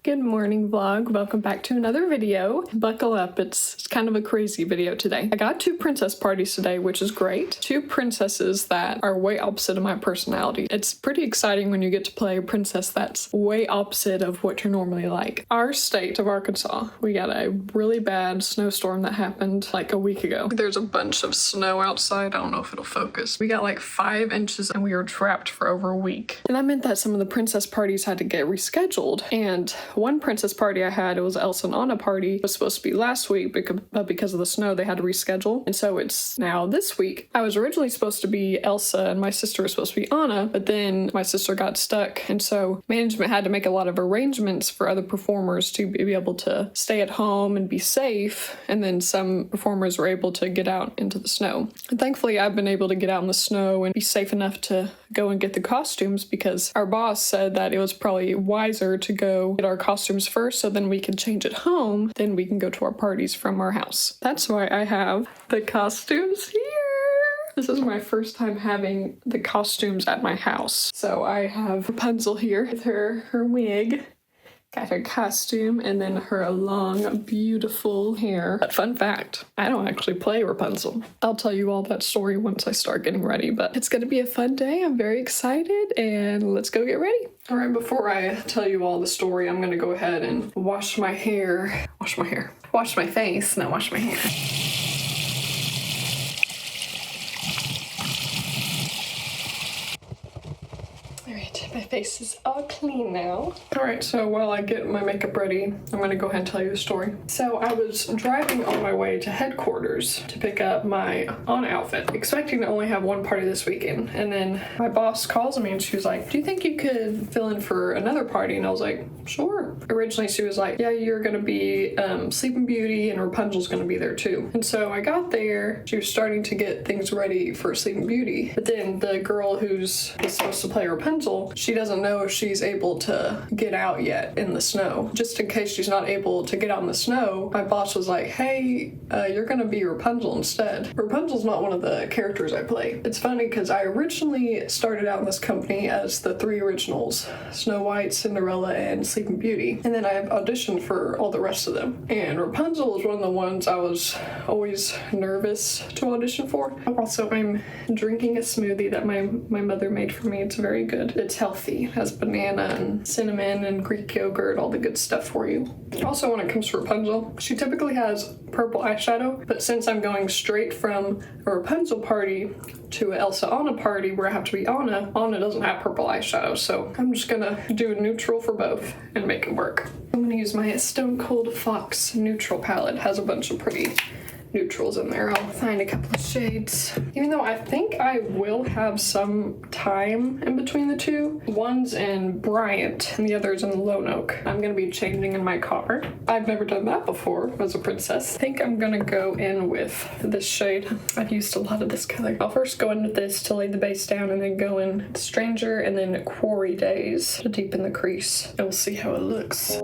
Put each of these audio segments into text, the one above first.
Good morning vlog. Welcome back to another video. Buckle up, it's kind of a crazy video today. I got 2 princess parties today, which is great. 2 princesses that are way opposite of my personality. It's pretty exciting when you get to play a princess that's way opposite of what you're normally like. Our state of Arkansas, we got a really bad snowstorm that happened like a week ago. There's a bunch of snow outside. I don't know if it'll focus. We got like 5 inches and we were trapped for over a week. And that meant that some of the princess parties had to get rescheduled. And one princess party I had, it was Elsa and Anna party. It was supposed to be last week, but because of the snow, they had to reschedule. And so it's now this week. I was originally supposed to be Elsa and my sister was supposed to be Anna, but then my sister got stuck. And so management had to make a lot of arrangements for other performers to be able to stay at home and be safe. And then some performers were able to get out into the snow. And thankfully, I've been able to get out in the snow and be safe enough to go and get the costumes because our boss said that it was probably wiser to go get our costumes first so then we can change at home, then we can go to our parties from our house. That's why I have the costumes here. This is my first time having the costumes at my house. So I have Rapunzel here with her wig. Got her costume and then her long, beautiful hair. But fun fact, I don't actually play Rapunzel. I'll tell you all that story once I start getting ready, but it's gonna be a fun day. I'm very excited and let's go get ready. All right, before I tell you all the story, I'm gonna go ahead and wash my face, not wash my hair. My face is all clean now. All right, so while I get my makeup ready, I'm gonna go ahead and tell you the story. So I was driving on my way to headquarters to pick up my Anna outfit, expecting to only have one party this weekend. And then my boss calls me and she was like, do you think you could fill in for another party? And I was like, sure. Originally she was like, yeah, you're gonna be Sleeping Beauty and Rapunzel's gonna be there too. And so I got there, she was starting to get things ready for Sleeping Beauty. But then the girl who's supposed to play Rapunzel, she doesn't know if she's able to get out yet in the snow. Just in case she's not able to get out in the snow, my boss was like, hey, you're gonna be Rapunzel instead. Rapunzel's not one of the characters I play. It's funny because I originally started out in this company as the 3 originals, Snow White, Cinderella, and Sleeping Beauty. And then I auditioned for all the rest of them. And Rapunzel is one of the ones I was always nervous to audition for. Also, I'm drinking a smoothie that my mother made for me. It's very good. It's healthy. It has banana and cinnamon and Greek yogurt, all the good stuff for you. Also, when it comes to Rapunzel, she typically has purple eyeshadow, but since I'm going straight from a Rapunzel party to an Elsa Anna party where I have to be Anna doesn't have purple eyeshadow, so I'm just gonna do a neutral for both and make it work. I'm gonna use my Stone Cold Fox neutral palette. It has a bunch of pretty neutrals in there. I'll find a couple of shades. Even though I think I will have some time in between the two. One's in Bryant and the other's in Lone Oak. I'm gonna be changing in my car. I've never done that before as a princess. I think I'm gonna go in with this shade. I've used a lot of this color. I'll first go in with this to lay the base down and then go in Stranger and then Quarry Days to deepen the crease. And we'll see how it looks.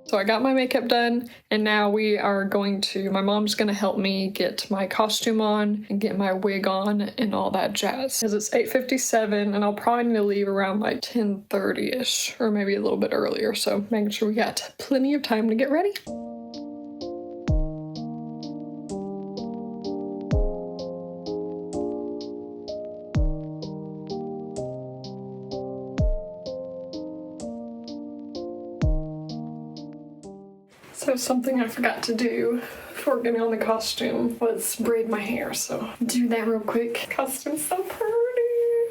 So I got my makeup done and now my mom's gonna help me get my costume on and get my wig on and all that jazz. Because it's 8:57 and I'll probably need to leave around like 10:30-ish or maybe a little bit earlier. So making sure we got plenty of time to get ready. So something I forgot to do before getting on the costume was braid my hair, so do that real quick. Costume's so pretty.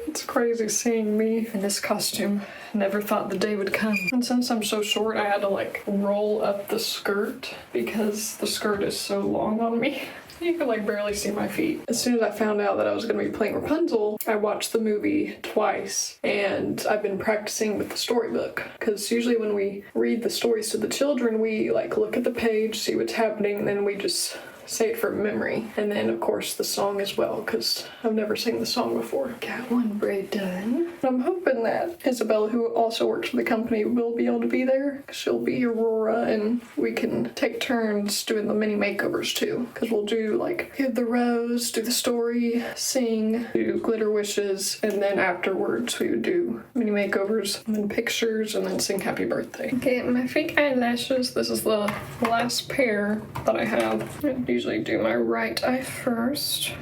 It's crazy seeing me in this costume. Never thought the day would come. And since I'm so short, I had to like roll up the skirt because the skirt is so long on me. You can like barely see my feet. As soon as I found out that I was going to be playing Rapunzel, I watched the movie twice, and I've been practicing with the storybook. Because usually when we read the stories to the children, we like look at the page, see what's happening, and then we just say it from memory. And then of course the song as well, because I've never sang the song before. Got one braid done. I'm hoping that Isabella, who also works for the company, will be able to be there. She'll be Aurora, and we can take turns doing the mini makeovers too. Because we'll do like give the rose, do the story, sing, do glitter wishes, and then afterwards we would do mini makeovers, and then pictures, and then sing happy birthday. Okay, my fake eyelashes. This is the last pair that I have. I usually do my right eye first.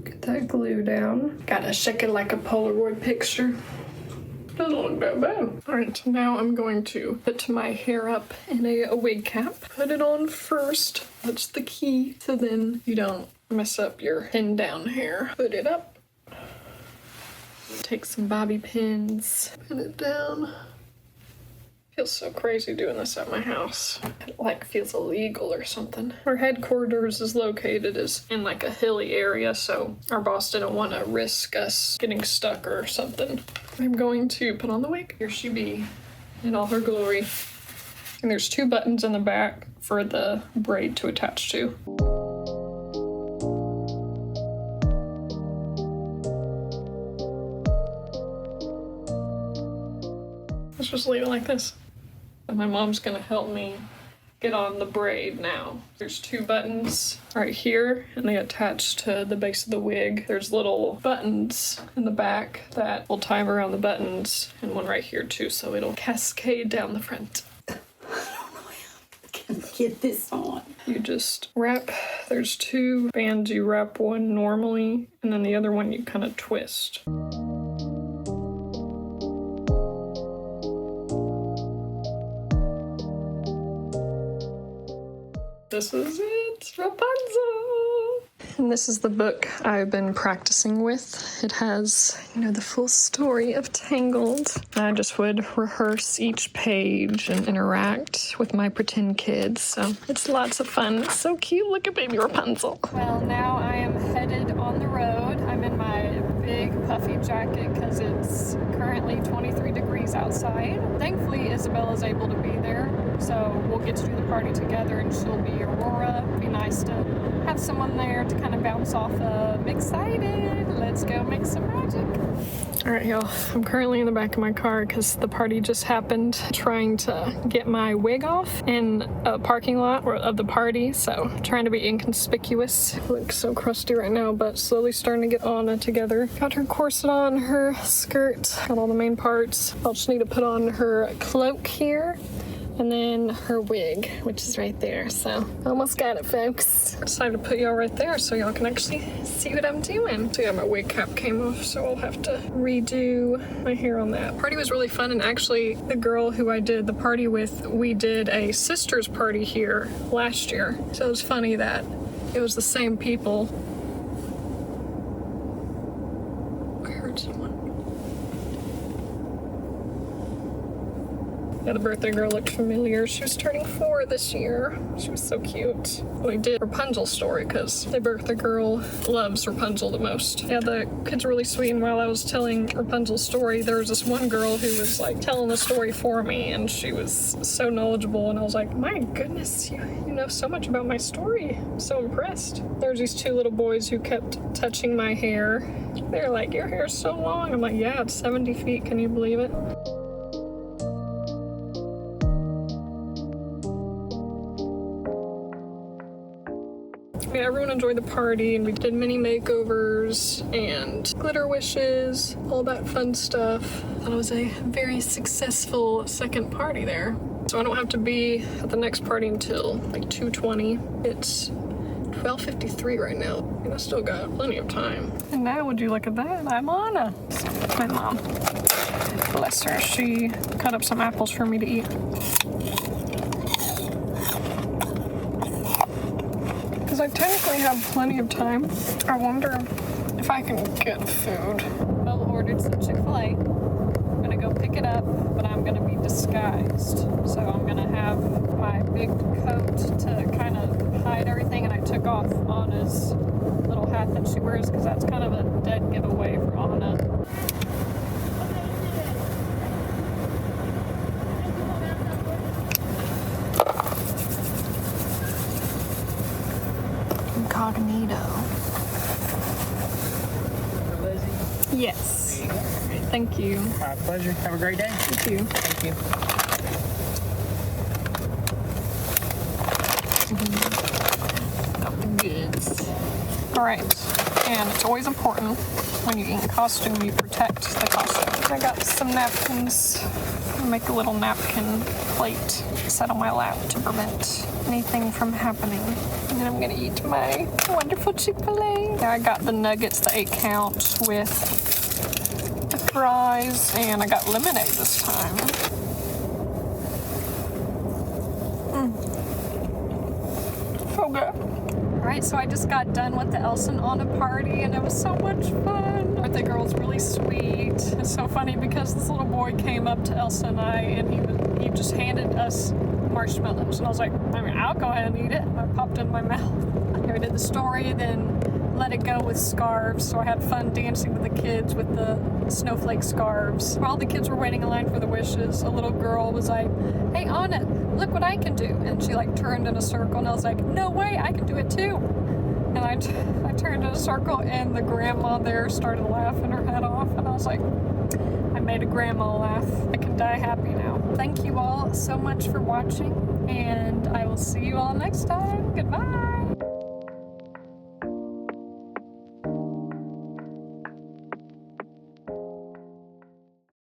Get that glue down. Gotta shake it like a Polaroid picture. Doesn't look that bad. Alright, so now I'm going to put my hair up in a wig cap. Put it on first. That's the key. So then you don't mess up your pin down hair. Put it up. Take some bobby pins. Pin it down. Feels so crazy doing this at my house. It like feels illegal or something. Our headquarters is located in like a hilly area, so our boss didn't want to risk us getting stuck or something. I'm going to put on the wig. Here she be in all her glory. And there's 2 buttons in the back for the braid to attach to. Let's just leave it like this. And my mom's gonna help me get on the braid now. There's 2 buttons right here, and they attach to the base of the wig. There's little buttons in the back that will tie around the buttons, and one right here too, so it'll cascade down the front. I don't know how I can get this on. You just wrap, there's 2 bands. You wrap one normally, and then the other one you kind of twist. This is it, Rapunzel! And this is the book I've been practicing with. It has, the full story of Tangled. I just would rehearse each page and interact with my pretend kids, so it's lots of fun. It's so cute. Look at baby Rapunzel. Well, now I am headed on the road. I'm in my big puffy jacket because it's currently 23 degrees outside. Thankfully, Isabella's able to be there, so we'll get to do the party together, and she'll be Aurora. It'd be nice to have someone there to kind of bounce off of. I'm excited. Let's go make some magic. All right, y'all. I'm currently in the back of my car because the party just happened. Trying to get my wig off in a parking lot of the party, so trying to be inconspicuous. Looks so crusty right now, but slowly starting to get Anna together. Got her corset on, her skirt, got all the main parts. I'll just need to put on her cloak here. And then her wig, which is right there. So almost got it, folks. Decided to put y'all right there so y'all can actually see what I'm doing. So yeah, my wig cap came off, so I'll have to redo my hair on that. Party was really fun, and actually the girl who I did the party with, we did a sister's party here last year. So it was funny that it was the same people. I heard someone. Yeah, the birthday girl looked familiar. She was turning 4 this year. She was so cute. We did Rapunzel's story because the birthday girl loves Rapunzel the most. Yeah, the kids were really sweet, and while I was telling Rapunzel's story, there was this one girl who was like telling the story for me, and she was so knowledgeable, and I was like, my goodness, you know so much about my story. I'm so impressed. There's these 2 little boys who kept touching my hair. They're like, your hair's so long. I'm like, yeah, it's 70 feet. Can you believe it? Yeah, everyone enjoyed the party, and we did mini makeovers and glitter wishes, all that fun stuff. Thought it was a very successful second party there. So I don't have to be at the next party until like 2:20. It's 12:53 right now, and I still got plenty of time. And now, would you look at that? I'm Anna. My mom. Bless her. She cut up some apples for me to eat. Because I technically have plenty of time. I wonder if I can get food. Bella ordered some Chick-fil-A. I'm gonna go pick it up, but I'm gonna be disguised. So I'm gonna have my big coat to kind of hide everything, and I took took off Anna's little hat that she wears because that's kind of a dead giveaway for Anna. Incognito. Yes. Thank you. My pleasure. Have a great day. Thank you. Thank you. Goods. All right, and it's always important when you eat in costume, you protect the costume. I got some napkins. I'll make a little napkin plate set on my lap to prevent anything from happening. And then I'm gonna eat my wonderful Chick-fil-A. I got the nuggets, the 8 count with the fries, and I got lemonade this time. So good. Alright, so I just got done with the Elsa and Anna party and it was so much fun. Birthday girl was really sweet. It's so funny because this little boy came up to Elsa and I and he just handed us marshmallows and I was like, I mean, I'll go ahead and eat it. And I popped it in my mouth. I did the story, then let it go with scarves. So I had fun dancing with the kids with the snowflake scarves. While the kids were waiting in line for the wishes, a little girl was like, hey Anna, look what I can do. And she like turned in a circle and I was like, no way, I can do it too. And I turned in a circle and the grandma there started laughing her head off. And I was like, I made a grandma laugh. I can die happy now. Thank you all so much for watching and I will see you all next time. Goodbye.